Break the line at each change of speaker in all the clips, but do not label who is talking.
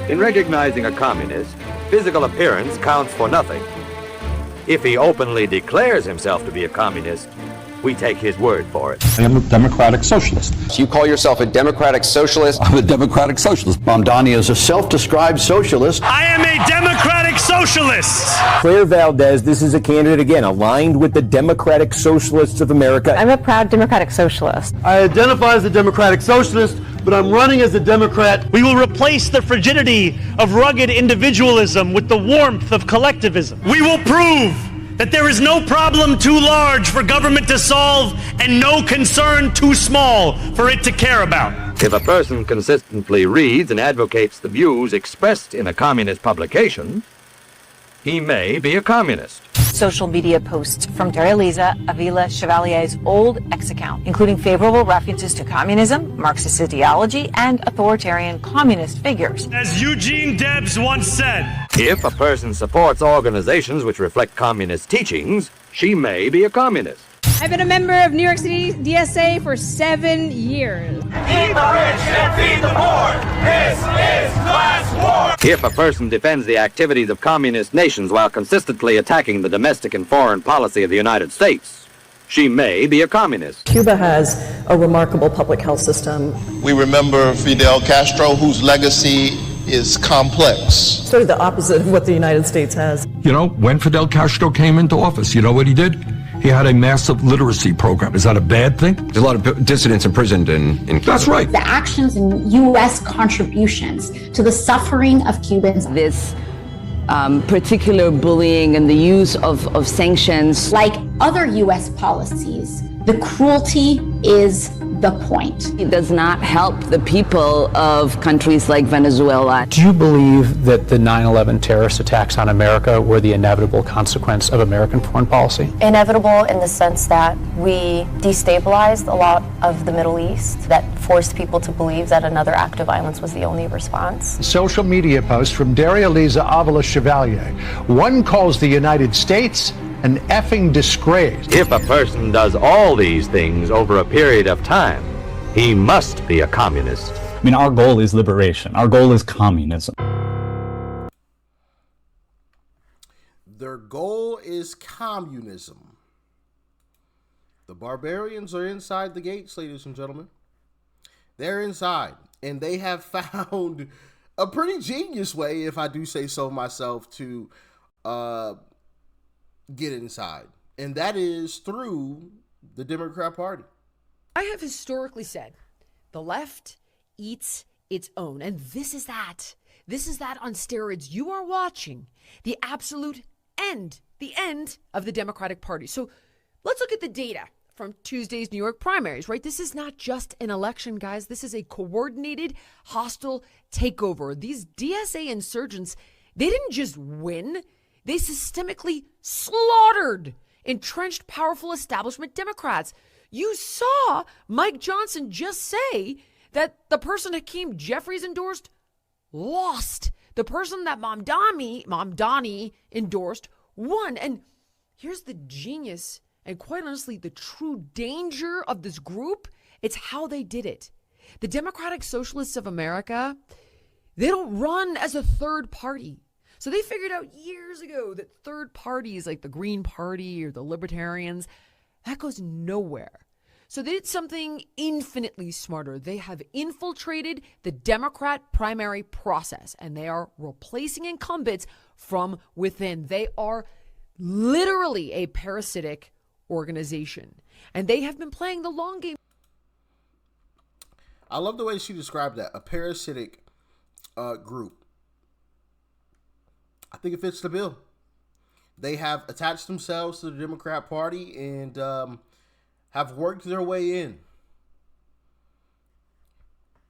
In recognizing a communist, physical appearance counts for nothing. If he openly declares himself to be a communist, we take his word for it.
I am a democratic socialist.
So you call yourself a democratic socialist?
I'm a democratic socialist.
Mamdani is a self-described socialist.
I am a democratic socialist.
Claire Valdez, this is a candidate, again, aligned with the Democratic Socialists of America.
I'm a proud democratic socialist.
I identify as a democratic socialist, but I'm running as a Democrat.
We will replace the frigidity of rugged individualism with the warmth of collectivism. We will prove that there is no problem too large for government to solve and no concern too small for it to care about.
If a person consistently reads and advocates the views expressed in a communist publication, he may be a communist.
Social media posts from Darya Avila Chevalier's old X account, including favorable references to communism, Marxist ideology, and authoritarian communist figures.
As Eugene Debs once said,
if a person supports organizations which reflect communist teachings, she may be a communist.
I've been a member of New York City DSA for 7 years.
Feed the rich and feed the poor. This is class war.
If a person defends the activities of communist nations while consistently attacking the domestic and foreign policy of the United States, she may be a communist.
Cuba has a remarkable public health system.
We remember Fidel Castro, whose legacy is complex.
Sort of the opposite of what the United States has.
You know, when Fidel Castro came into office, you know what he did? He had a massive literacy program. Is that a bad thing?
There's a lot of dissidents imprisoned in Cuba.
That's right.
The actions and U.S. contributions to the suffering of Cubans.
This particular bullying and the use of sanctions.
Like other U.S. policies, the cruelty is the point.
It does not help the people of countries like Venezuela.
Do you believe that the 9/11 terrorist attacks on America were the inevitable consequence of American foreign policy?
Inevitable in the sense that we destabilized a lot of the Middle East, that forced people to believe that another act of violence was the only response.
Social media post from Darya Avila Chevalier. One calls the United States an effing disgrace.
If a person does all these things over a period of time, he must be a communist.
I mean, our goal is liberation. Our goal is communism.
Their goal is communism. The barbarians are inside the gates, ladies and gentlemen. They're inside, and they have found a pretty genius way, if I do say so myself, to get inside, and that is through the Democrat Party.
I have historically said the left eats its own, and this is that. This is that on steroids. You are watching the absolute end, the end of the Democratic Party. So let's look at the data from Tuesday's New York primaries, right? This is not just an election, guys. This is a coordinated, hostile takeover. These DSA insurgents, they didn't just win. They systemically slaughtered entrenched, powerful establishment Democrats. You saw Mike Johnson just say that the person Hakeem Jeffries endorsed lost. The person that Mamdani endorsed won. And here's the genius and quite honestly the true danger of this group. It's how they did it. The Democratic Socialists of America, they don't run as a third party. So they figured out years ago that third parties like the Green Party or the Libertarians, that goes nowhere. So they did something infinitely smarter. They have infiltrated the Democrat primary process, and they are replacing incumbents from within. They are literally a parasitic organization, and they have been playing the long game.
I love the way she described that, a parasitic group. I think it fits the bill. They have attached themselves to the Democrat Party and have worked their way in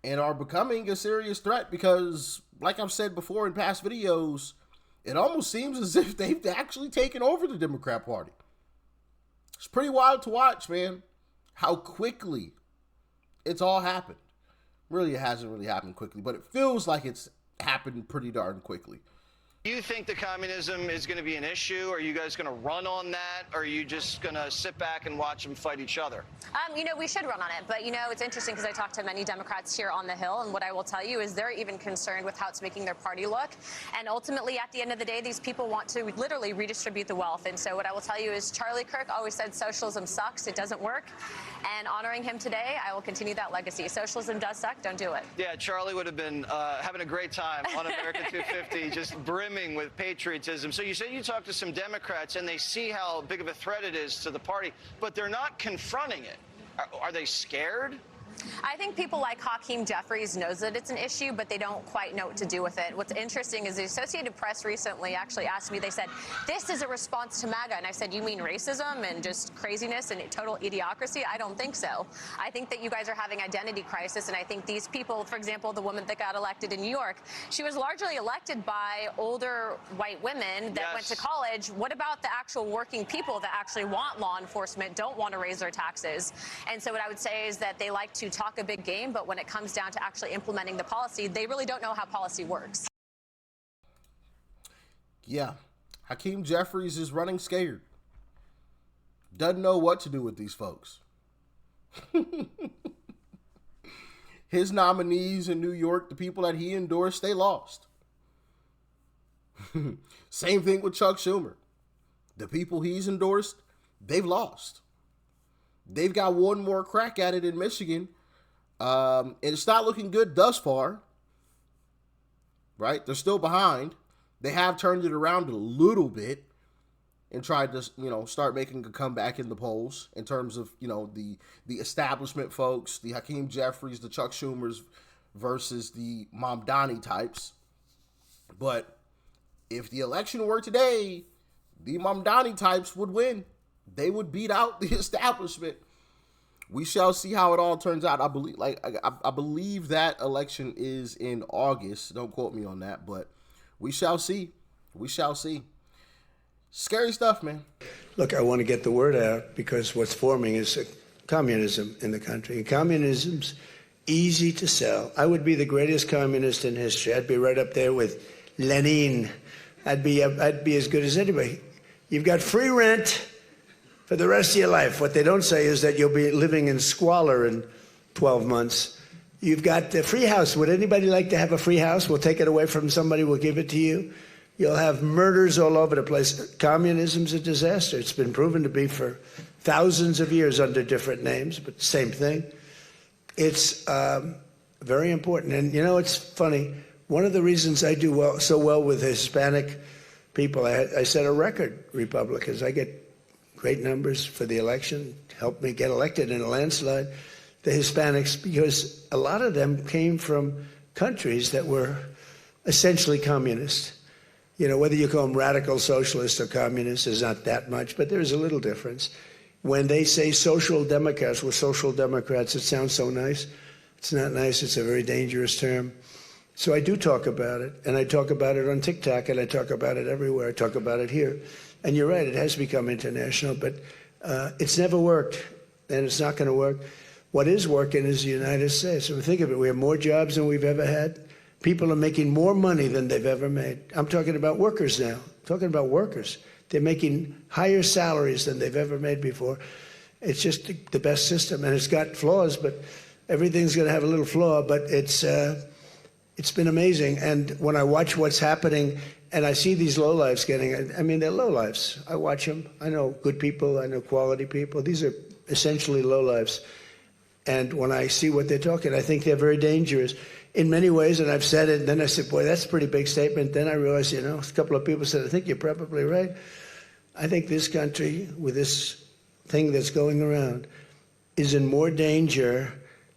and are becoming a serious threat because, like I've said before in past videos, it almost seems as if they've actually taken over the Democrat Party. It's pretty wild to watch, man, how quickly it's all happened. Really, it hasn't really happened quickly, but it feels like it's happened pretty darn quickly.
Do you think the communism is going to be an issue? Are you guys going to run on that? Or are you just going to sit back and watch them fight each other?
We should run on it. But, it's interesting because I talked to many Democrats here on the Hill. And what I will tell you is they're even concerned with how it's making their party look. And ultimately, at the end of the day, these people want to literally redistribute the wealth. And so what I will tell you is Charlie Kirk always said socialism sucks. It doesn't work. And honoring him today, I will continue that legacy. Socialism does suck. Don't do it.
Yeah, Charlie would have been having a great time on America 250, just brimming with patriotism. So you said you talked to some Democrats, and they see how big of a threat it is to the party, but they're not confronting it. Are they scared?
I think people like Hakeem Jeffries knows that it's an issue, but they don't quite know what to do with it. What's interesting is the Associated Press recently actually asked me, they said, this is a response to MAGA. And I said, you mean racism and just craziness and total idiocracy? I don't think so. I think that you guys are having identity crisis. And I think these people, for example, the woman that got elected in New York, she was largely elected by older white women that went to college. What about the actual working people that actually want law enforcement, don't want to raise their taxes? And so what I would say is that they like to talk a big game, but when it comes down to actually implementing the policy, they really don't know how policy works.
Yeah, Hakeem Jeffries is running scared. Doesn't know what to do with these folks. His nominees in New York, the people that he endorsed, they lost. Same thing with Chuck Schumer. The people he's endorsed, they've lost. They've got one more crack at it in Michigan. And it's not looking good thus far, right? They're still behind. They have turned it around a little bit and tried to, start making a comeback in the polls in terms of, the establishment folks, the Hakeem Jeffries, the Chuck Schumers versus the Mamdani types. But if the election were today, the Mamdani types would win. They would beat out the establishment. We shall see how it all turns out. I believe that election is in August. Don't quote me on that, but we shall see. We shall see. Scary stuff, man.
Look, I want to get the word out because what's forming is communism in the country. And communism's easy to sell. I would be the greatest communist in history. I'd be right up there with Lenin. I'd be as good as anybody. You've got free rent for the rest of your life. What they don't say is that you'll be living in squalor in 12 months. You've got the free house. Would anybody like to have a free house? We'll take it away from somebody. We'll give it to you. You'll have murders all over the place. Communism's a disaster. It's been proven to be for thousands of years under different names, but same thing. It's very important. And, it's funny. One of the reasons I do so well with Hispanic people, I set a record, Republicans. I get great numbers for the election, helped me get elected in a landslide, the Hispanics, because a lot of them came from countries that were essentially communist. Whether you call them radical socialists or communists, there's not that much, but there's a little difference. When they say social democrats, we're social democrats, it sounds so nice. It's not nice, it's a very dangerous term. So I do talk about it, and I talk about it on TikTok, and I talk about it everywhere. I talk about it here. And you're right, it has become international, but it's never worked, and it's not going to work. What is working is the United States. I mean, think of it. We have more jobs than we've ever had. People are making more money than they've ever made. I'm talking about workers now. I'm talking about workers. They're making higher salaries than they've ever made before. It's just the best system, and it's got flaws, but everything's going to have a little flaw, but it's been amazing. And when I watch what's happening, and I see these lowlifes getting, they're lowlifes. I watch them. I know good people. I know quality people. These are essentially lowlifes. And when I see what they're talking, I think they're very dangerous in many ways. And I've said it, and then I said, boy, that's a pretty big statement. Then I realized, a couple of people said, I think you're probably right. I think this country, with this thing that's going around, is in more danger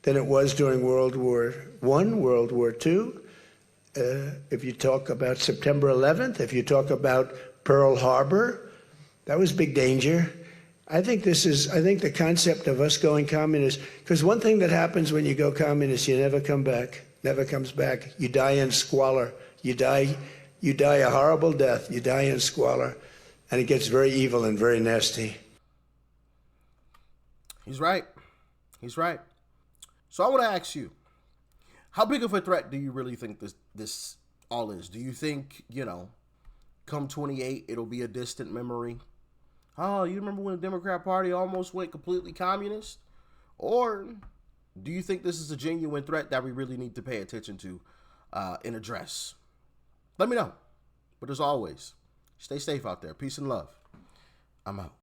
than it was during World War I, World War II. If you talk about September 11th, if you talk about Pearl Harbor, that was big danger. I think the concept of us going communist, because one thing that happens when you go communist, you never come back, never comes back. You die in squalor. You die a horrible death. You die in squalor, and it gets very evil and very nasty.
He's right. He's right. So I want to ask you, how big of a threat do you really think this all is? Do you think, come 28, it'll be a distant memory. Oh, you remember when the Democrat Party almost went completely communist? Or do you think this is a genuine threat that we really need to pay attention to and address? Let me know. But as always, stay safe out there. Peace and love. I'm out.